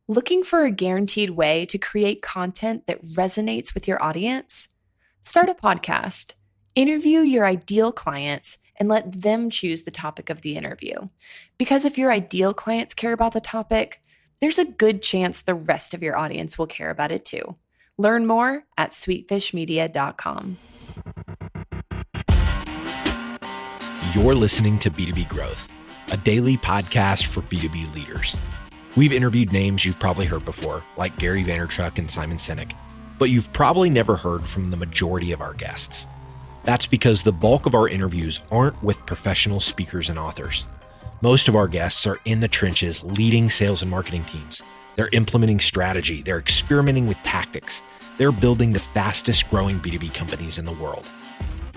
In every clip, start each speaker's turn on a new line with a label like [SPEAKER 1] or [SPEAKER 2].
[SPEAKER 1] Looking for a guaranteed way to create content that resonates with your audience? Start a podcast. Interview your ideal clients and let them choose the topic of the interview. Because if your ideal clients care about the topic, there's a good chance the rest of your audience will care about it too. Learn more at sweetfishmedia.com.
[SPEAKER 2] You're listening to B2B Growth, a daily podcast for B2B leaders. We've interviewed names you've probably heard before, like Gary Vaynerchuk and Simon Sinek, but you've probably never heard from the majority of our guests. That's because the bulk of our interviews aren't with professional speakers and authors. Most of our guests are in the trenches leading sales and marketing teams. They're implementing strategy. They're experimenting with tactics. They're building the fastest growing B2B companies in the world.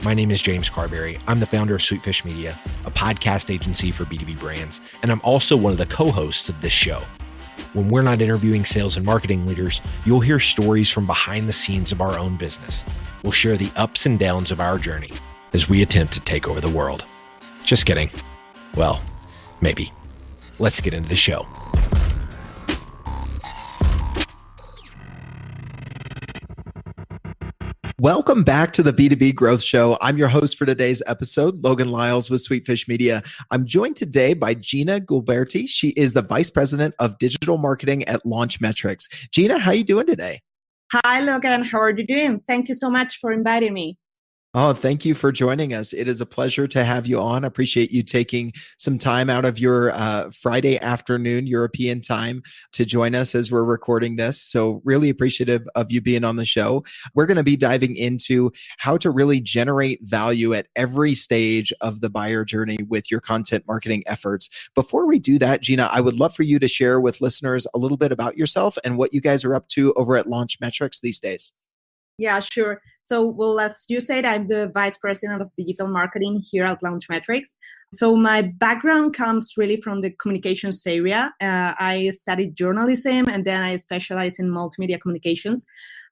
[SPEAKER 2] My name is James Carberry. I'm the founder of Sweetfish Media, a podcast agency for B2B brands, and I'm also one of the co-hosts of this show. When we're not interviewing sales and marketing leaders, you'll hear stories from behind the scenes of our own business. We'll share the ups and downs of our journey as we attempt to take over the world. Just kidding. Well, maybe. Let's get into the show.
[SPEAKER 3] Welcome back to the B2B Growth Show. I'm your host for today's episode, Logan Lyles with Sweetfish Media. I'm joined today by Gina Gulberti. She is the Vice President of Digital Marketing at Launchmetrics. Gina, how are you doing today?
[SPEAKER 4] Hi, Logan. How are you doing? Thank you so much for inviting me.
[SPEAKER 3] Oh, thank you for joining us. It is a pleasure to have you on. I appreciate you taking some time out of your Friday afternoon European time to join us as we're recording this. So really appreciative of you being on the show. We're going to be diving into how to really generate value at every stage of the buyer journey with your content marketing efforts. Before we do that, Gina, I would love for you to share with listeners a little bit about yourself and what you guys are up to over at Launchmetrics these days.
[SPEAKER 4] Yeah, sure. So, well, as you said, I'm the Vice President of Digital Marketing here at Launchmetrics. So my background comes really from the communications area. I studied journalism and then I specialized in multimedia communications.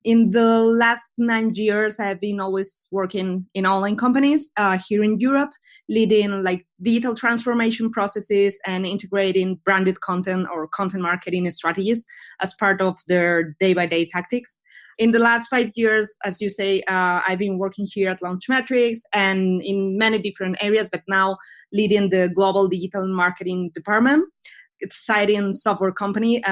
[SPEAKER 4] In the last 9 years, I've been always working in online companies here in Europe, leading like digital transformation processes and integrating branded content or content marketing strategies as part of their day-by-day tactics. In the last 5 years, as you say, I've been working here at Launchmetrics and in many different areas, but now leading the global digital marketing department. It's an exciting software company.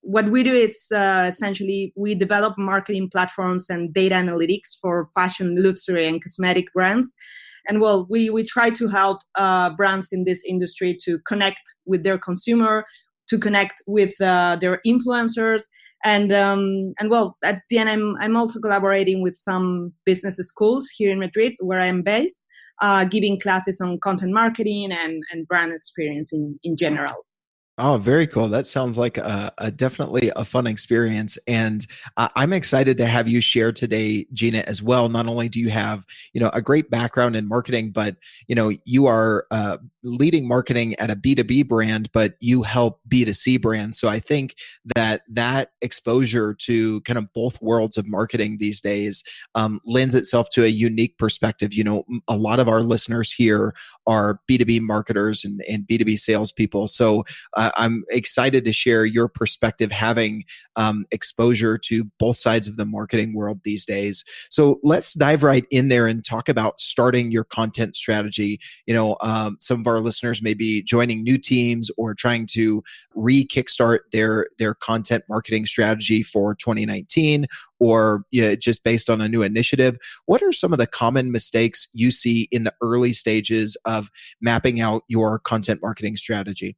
[SPEAKER 4] What we do is essentially we develop marketing platforms and data analytics for fashion, luxury, and cosmetic brands. And well, we try to help brands in this industry to connect with their consumer, to connect with their influencers. And well, at the end, I'm also collaborating with some business schools here in Madrid, where I'm based, giving classes on content marketing and brand experience in general.
[SPEAKER 3] Oh, very cool. That sounds like a definitely a fun experience. And I'm excited to have you share today, Gina, as well. Not only do you have, a great background in marketing, but, you are leading marketing at a B2B brand, but you help B2C brands. So I think that exposure to kind of both worlds of marketing these days lends itself to a unique perspective. A lot of our listeners here are B2B marketers and B2B salespeople. So I'm excited to share your perspective having exposure to both sides of the marketing world these days. So let's dive right in there and talk about starting your content strategy. Some of our listeners may be joining new teams or trying to re-kickstart their content marketing strategy for 2019 or just based on a new initiative. What are some of the common mistakes you see in the early stages of mapping out your content marketing strategy?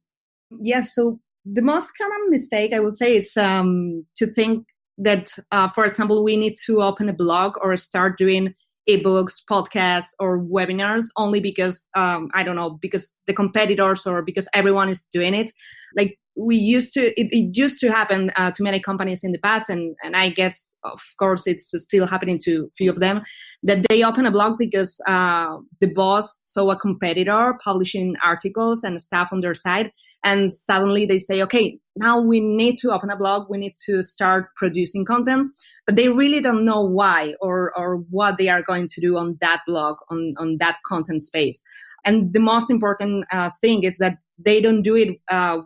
[SPEAKER 4] Yes. So the most common mistake I would say is to think that, for example, we need to open a blog or start doing ebooks, podcasts, or webinars only because, because the competitors or because everyone is doing it. Like it used to happen to many companies in the past, and I guess, of course, it's still happening to a few of them, that they open a blog because the boss saw a competitor publishing articles and stuff on their site, and suddenly they say, okay, now we need to open a blog, we need to start producing content, but they really don't know why or what they are going to do on that blog, on that content space. And the most important thing is that they don't do it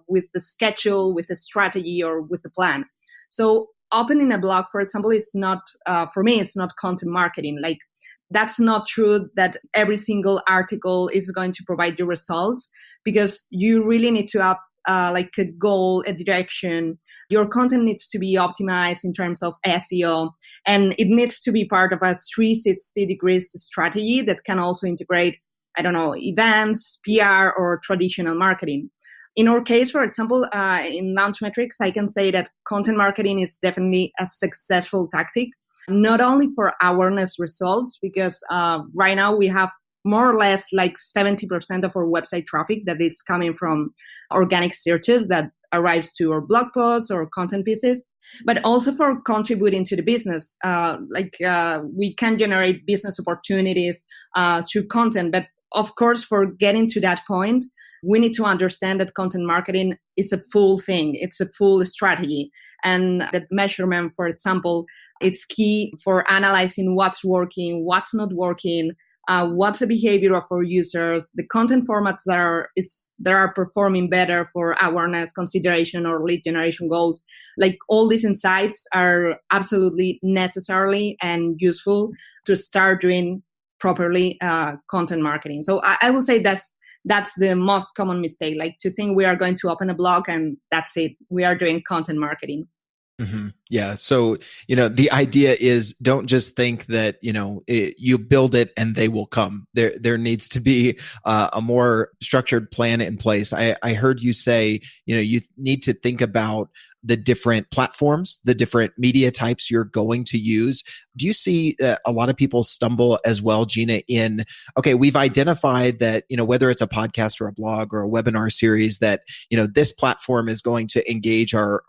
[SPEAKER 4] with the schedule, with the strategy, or with the plan. So opening a blog, for example, is not, for me, it's not content marketing. Like, that's not true that every single article is going to provide you results, because you really need to have like a goal, a direction. Your content needs to be optimized in terms of SEO, and it needs to be part of a 360 degrees strategy that can also integrate, I don't know, events, PR, or traditional marketing. In our case, for example, in Launchmetrics, I can say that content marketing is definitely a successful tactic, not only for awareness results, because right now we have more or less like 70% of our website traffic that is coming from organic searches that arrives to our blog posts or content pieces, but also for contributing to the business. We can generate business opportunities through content. But of course, for getting to that point, we need to understand that content marketing is a full thing. It's a full strategy. And that measurement, for example, it's key for analyzing what's working, what's not working, what's the behavior of our users, the content formats that are performing better for awareness, consideration, or lead generation goals. Like, all these insights are absolutely necessary and useful to start doing properly content marketing. So I will say that's the most common mistake, like to think we are going to open a blog and that's it. We are doing content marketing.
[SPEAKER 3] Mm-hmm. Yeah. So, the idea is, don't just think that, you build it and they will come. There needs to be a more structured plan in place. I heard you say, you need to think about the different platforms, the different media types you're going to use. Do you see a lot of people stumble as well, Gina, in, okay, we've identified that, whether it's a podcast or a blog or a webinar series, that, this platform is going to engage our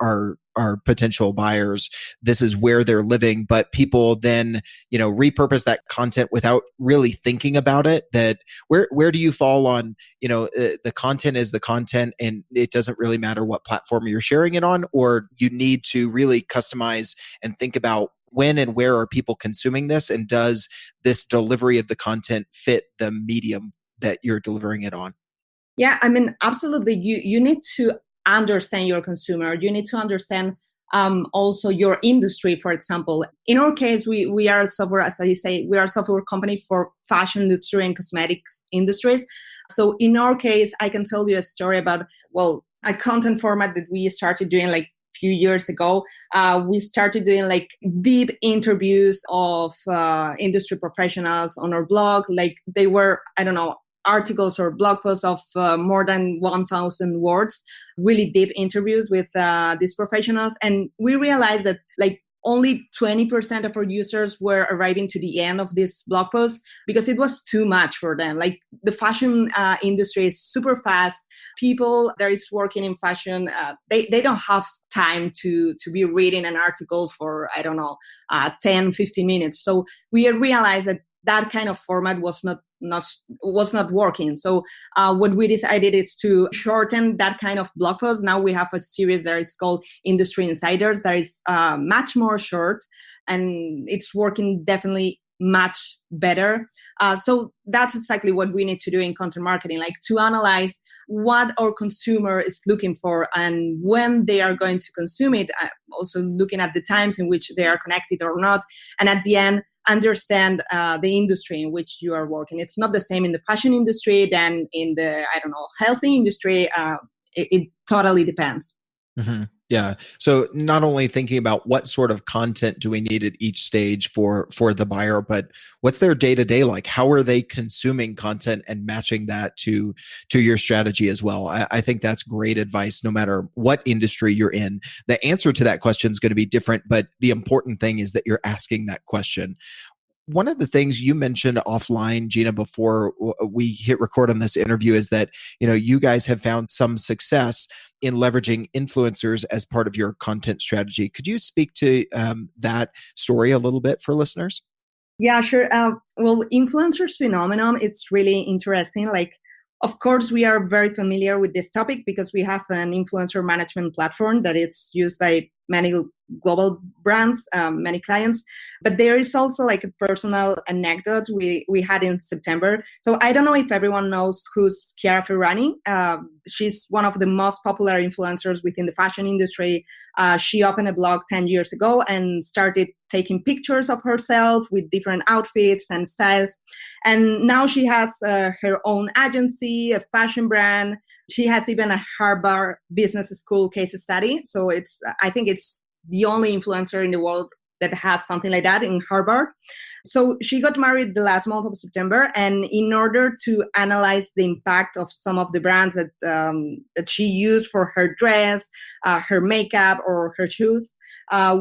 [SPEAKER 3] potential buyers. This is where they're living, but people then, repurpose that content without really thinking about it. That where do you fall on, the content is the content and it doesn't really matter what platform you're sharing it on, or you need to really customize and think about when and where are people consuming this, and does this delivery of the content fit the medium that you're delivering it on?
[SPEAKER 4] Yeah, I mean, absolutely. You need to understand your consumer. You need to understand also your industry, for example. In our case, we are software, as I say, we are a software company for fashion industry and cosmetics industries. So in our case, I can tell you a story about, a content format that we started doing like a few years ago. We started doing like deep interviews of industry professionals on our blog. Like, they were, I don't know, articles or blog posts of more than 1,000 words, really deep interviews with these professionals. And we realized that like only 20% of our users were arriving to the end of this blog post because it was too much for them. Like, the fashion industry is super fast. People that is working in fashion, they don't have time to be reading an article for, 10, 15 minutes. So we realized that kind of format was not working. So what we decided is to shorten that kind of blog post. Now we have a series that is called Industry Insiders that is much more short, and it's working definitely much better. So that's exactly what we need to do in content marketing, like to analyze what our consumer is looking for and when they are going to consume it, also looking at the times in which they are connected or not. And at the end, understand the industry in which you are working. It's not the same in the fashion industry than in the, healthy industry. It totally depends.
[SPEAKER 3] Mm-hmm. Yeah. So not only thinking about what sort of content do we need at each stage for the buyer, but what's their day-to-day like? How are they consuming content and matching that to your strategy as well? I think that's great advice no matter what industry you're in. The answer to that question is going to be different, but the important thing is that you're asking that question. One of the things you mentioned offline, Gina, before we hit record on this interview is that, you guys have found some success in leveraging influencers as part of your content strategy. Could you speak to that story a little bit for listeners?
[SPEAKER 4] Yeah, sure. Influencers phenomenon, it's really interesting. Like, Of course, we are very familiar with this topic because we have an influencer management platform that it's used by many global brands, many clients. But there is also like a personal anecdote we had in September. So I don't know if everyone knows who's Chiara Ferragni. She's one of the most popular influencers within the fashion industry. She opened a blog 10 years ago and started taking pictures of herself with different outfits and styles. And now she has her own agency, a fashion brand. She has even a Harvard Business School case study. So I think it's the only influencer in the world that has something like that in Harvard. So she got married the last month of September. And in order to analyze the impact of some of the brands that she used for her dress, her makeup, or her shoes,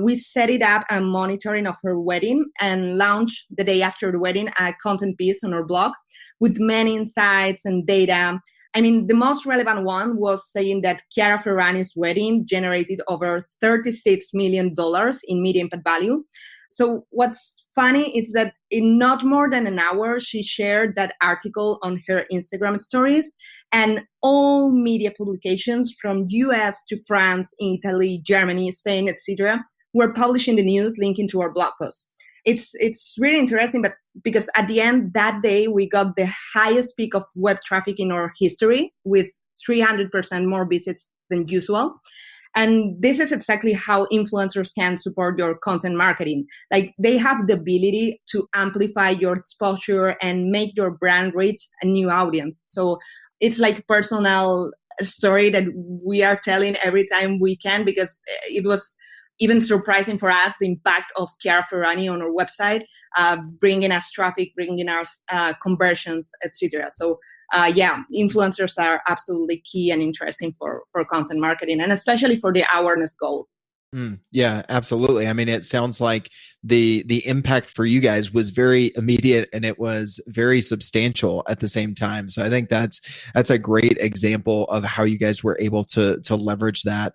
[SPEAKER 4] we set it up a monitoring of her wedding and launched the day after the wedding a content piece on her blog with many insights and data. I mean, the most relevant one was saying that Chiara Ferragni's wedding generated over $36 million in media impact value. So what's funny is that in not more than an hour, she shared that article on her Instagram stories, and all media publications from US to France, Italy, Germany, Spain, etc., were publishing the news linking to our blog post. It's really interesting, but because at the end that day, we got the highest peak of web traffic in our history with 300% more visits than usual. And this is exactly how influencers can support your content marketing. Like they have the ability to amplify your exposure and make your brand reach a new audience. So it's like personal story that we are telling every time we can, because it was even surprising for us, the impact of Chiara Ferragni on our website, bringing us traffic, bringing us conversions, etc. So influencers are absolutely key and interesting for content marketing, and especially for the awareness goal.
[SPEAKER 3] Yeah, absolutely. I mean, it sounds like the impact for you guys was very immediate and it was very substantial at the same time. So I think that's a great example of how you guys were able to leverage that,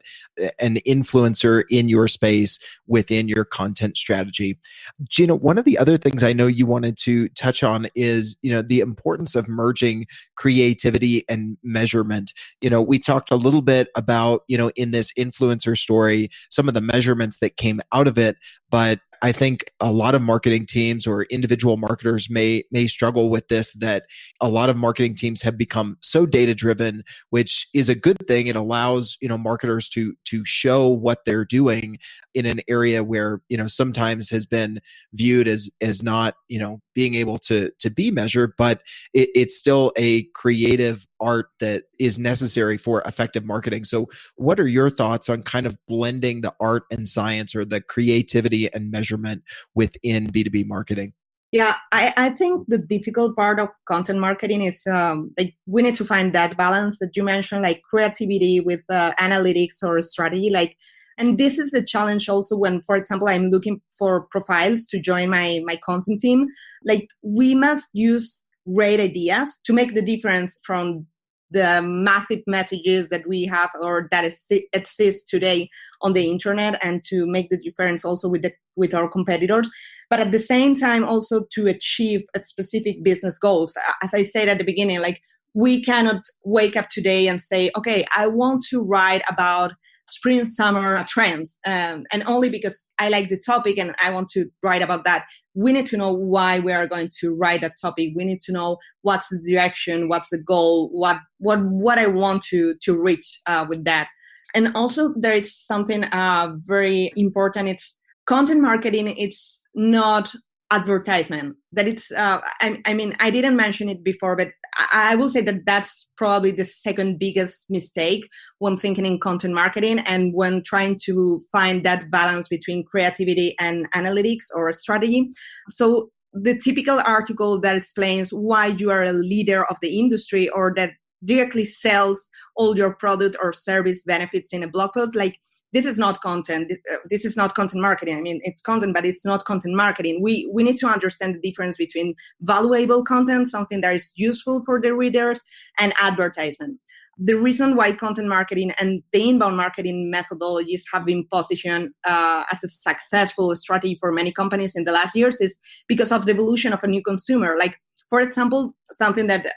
[SPEAKER 3] an influencer in your space within your content strategy. Gina, one of the other things I know you wanted to touch on is, the importance of merging creativity and measurement. We talked a little bit about, in this influencer story, some of the measurements that came out of it, but I think a lot of marketing teams or individual marketers may struggle with this, that a lot of marketing teams have become so data driven, which is a good thing. It allows, marketers to show what they're doing in an area where, sometimes has been viewed as not, being able to be measured, but it's still a creative art that is necessary for effective marketing. So what are your thoughts on kind of blending the art and science, or the creativity and measurement within B2B marketing?
[SPEAKER 4] Yeah, I think the difficult part of content marketing is we need to find that balance that you mentioned, like creativity with analytics or strategy. And this is the challenge also when, for example, I'm looking for profiles to join my content team. Like we must use great ideas to make the difference from the massive messages that we have or that exist today on the internet, and to make the difference also with our competitors. But at the same time, also to achieve a specific business goals. As I said at the beginning, like we cannot wake up today and say, okay, I want to write about spring, summer trends, and only because I like the topic and I want to write about that. We need to know why we are going to write that topic. We need to know what's the direction, what's the goal, what I want to reach with that. And also there is something very important. It's content marketing. It's not advertisement. That it's, I didn't mention it before, but I will say that that's probably the second biggest mistake when thinking in content marketing and when trying to find that balance between creativity and analytics or strategy. So the typical article that explains why you are a leader of the industry, or that directly sells all your product or service benefits in a blog post, like this is not content. This is not content marketing. I mean, it's content, but it's not content marketing. We need to understand the difference between valuable content, something that is useful for the readers, and advertisement. The reason why content marketing and the inbound marketing methodologies have been positioned as a successful strategy for many companies in the last years is because of the evolution of a new consumer. Like, for example, something that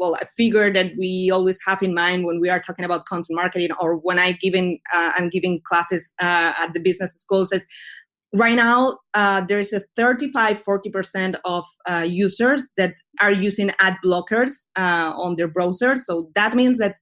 [SPEAKER 4] a figure that we always have in mind when we are talking about content marketing, or when I'm giving classes at the business schools, is right now there's a 35-40% of users that are using ad blockers on their browsers. So that means that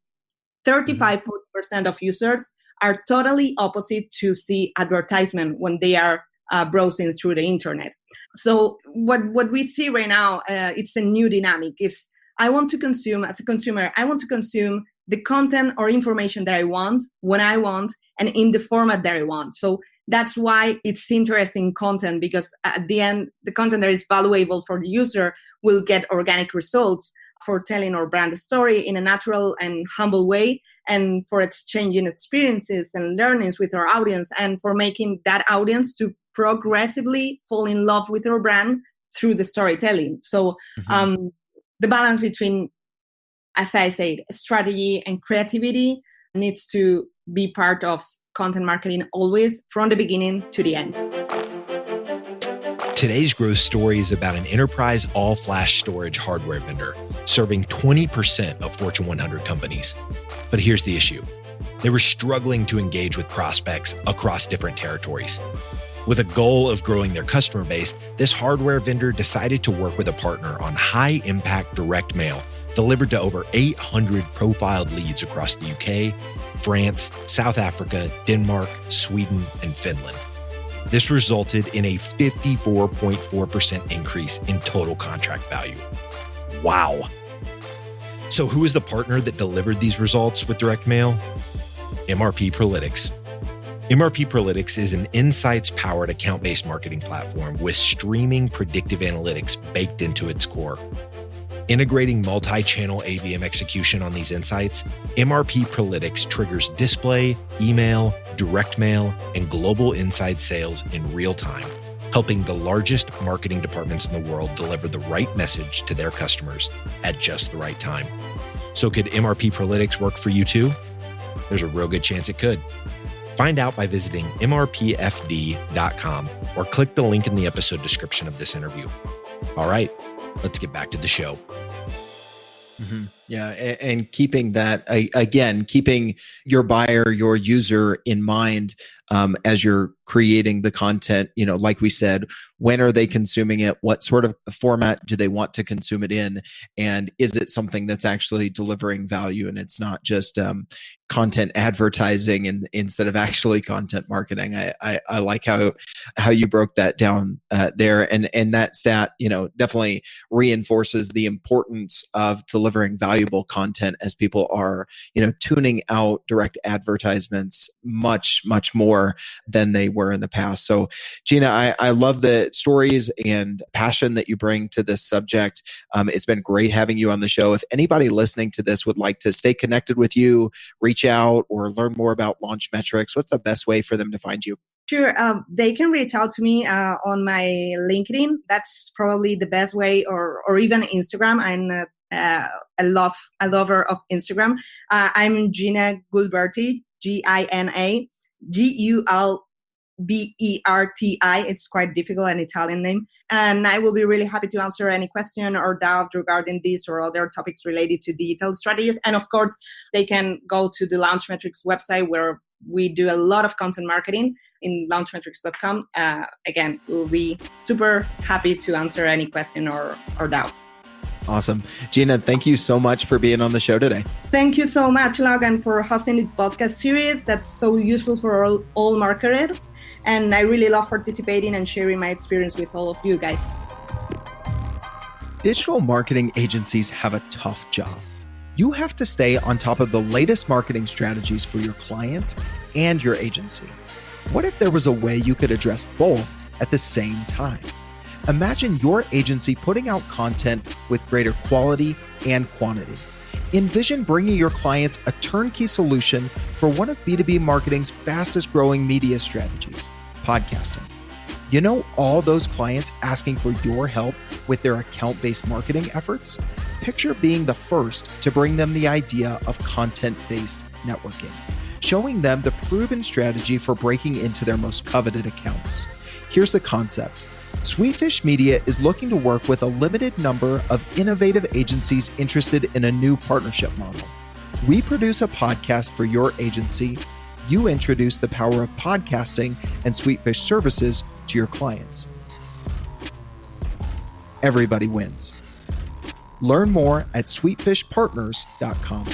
[SPEAKER 4] 35-40% of users are totally opposite to see advertisement when they are browsing through the internet. So what we see right now, it's a new dynamic. Is I want to consume, as a consumer, I want to consume the content or information that I want, when I want, and in the format that I want. So that's why it's interesting content, because at the end, the content that is valuable for the user will get organic results for telling our brand story in a natural and humble way, and for exchanging experiences and learnings with our audience, and for making that audience to progressively fall in love with our brand through the storytelling. So the balance between, as I said, strategy and creativity needs to be part of content marketing always, from the beginning to the end.
[SPEAKER 2] Today's growth story is about an enterprise all-flash storage hardware vendor serving 20% of Fortune 100 companies. But here's the issue. They were struggling to engage with prospects across different territories. With a goal of growing their customer base, this hardware vendor decided to work with a partner on high-impact direct mail delivered to over 800 profiled leads across the UK, France, South Africa, Denmark, Sweden, and Finland. This resulted in a 54.4% increase in total contract value. Wow. So who is the partner that delivered these results with direct mail? MRP Prolytics. MRP Prolytics is an insights-powered account-based marketing platform with streaming predictive analytics baked into its core. Integrating multi-channel ABM execution on these insights, MRP Prolytics triggers display, email, direct mail, and global inside sales in real time, helping the largest marketing departments in the world deliver the right message to their customers at just the right time. So could MRP Prolytics work for you too? There's a real good chance it could. Find out by visiting mrpfd.com or click the link in the episode description of this interview. All right, let's get back to the show.
[SPEAKER 3] Yeah. And keeping that, again, keeping your buyer, your user in mind as you're creating the content, like we said, when are they consuming it? What sort of format do they want to consume it in? And is it something that's actually delivering value? And it's not just content advertising and instead of actually content marketing. I like how you broke that down there. And that stat, definitely reinforces the importance of delivering valuable content as people are, tuning out direct advertisements much, much more than they were in the past. So Gina, I love the stories and passion that you bring to this subject. It's been great having you on the show. If anybody listening to this would like to stay connected with you, reach out or learn more about Launchmetrics, what's the best way for them to find you?
[SPEAKER 4] Sure. They can reach out to me on my LinkedIn. That's probably the best way, or even Instagram. I'm a lover of Instagram. I'm Gina Gulberti, Gina Gulberti. It's quite difficult, an Italian name. And I will be really happy to answer any question or doubt regarding this or other topics related to digital strategies. And of course, they can go to the Launchmetrics website where we do a lot of content marketing in launchmetrics.com. Again, we'll be super happy to answer any question or doubt.
[SPEAKER 3] Awesome. Gina, thank you so much for being on the show today.
[SPEAKER 4] Thank you so much, Logan, for hosting the podcast series. That's so useful for all marketers. And I really love participating and sharing my experience with all of you guys.
[SPEAKER 3] Digital marketing agencies have a tough job. You have to stay on top of the latest marketing strategies for your clients and your agency. What if there was a way you could address both at the same time? Imagine your agency putting out content with greater quality and quantity. Envision bringing your clients a turnkey solution for one of B2B marketing's fastest growing media strategies, podcasting. All those clients asking for your help with their account-based marketing efforts? Picture being the first to bring them the idea of content-based networking, showing them the proven strategy for breaking into their most coveted accounts. Here's the concept. Sweetfish Media is looking to work with a limited number of innovative agencies interested in a new partnership model. We produce a podcast for your agency. You introduce the power of podcasting and Sweetfish services to your clients. Everybody wins. Learn more at sweetfishpartners.com.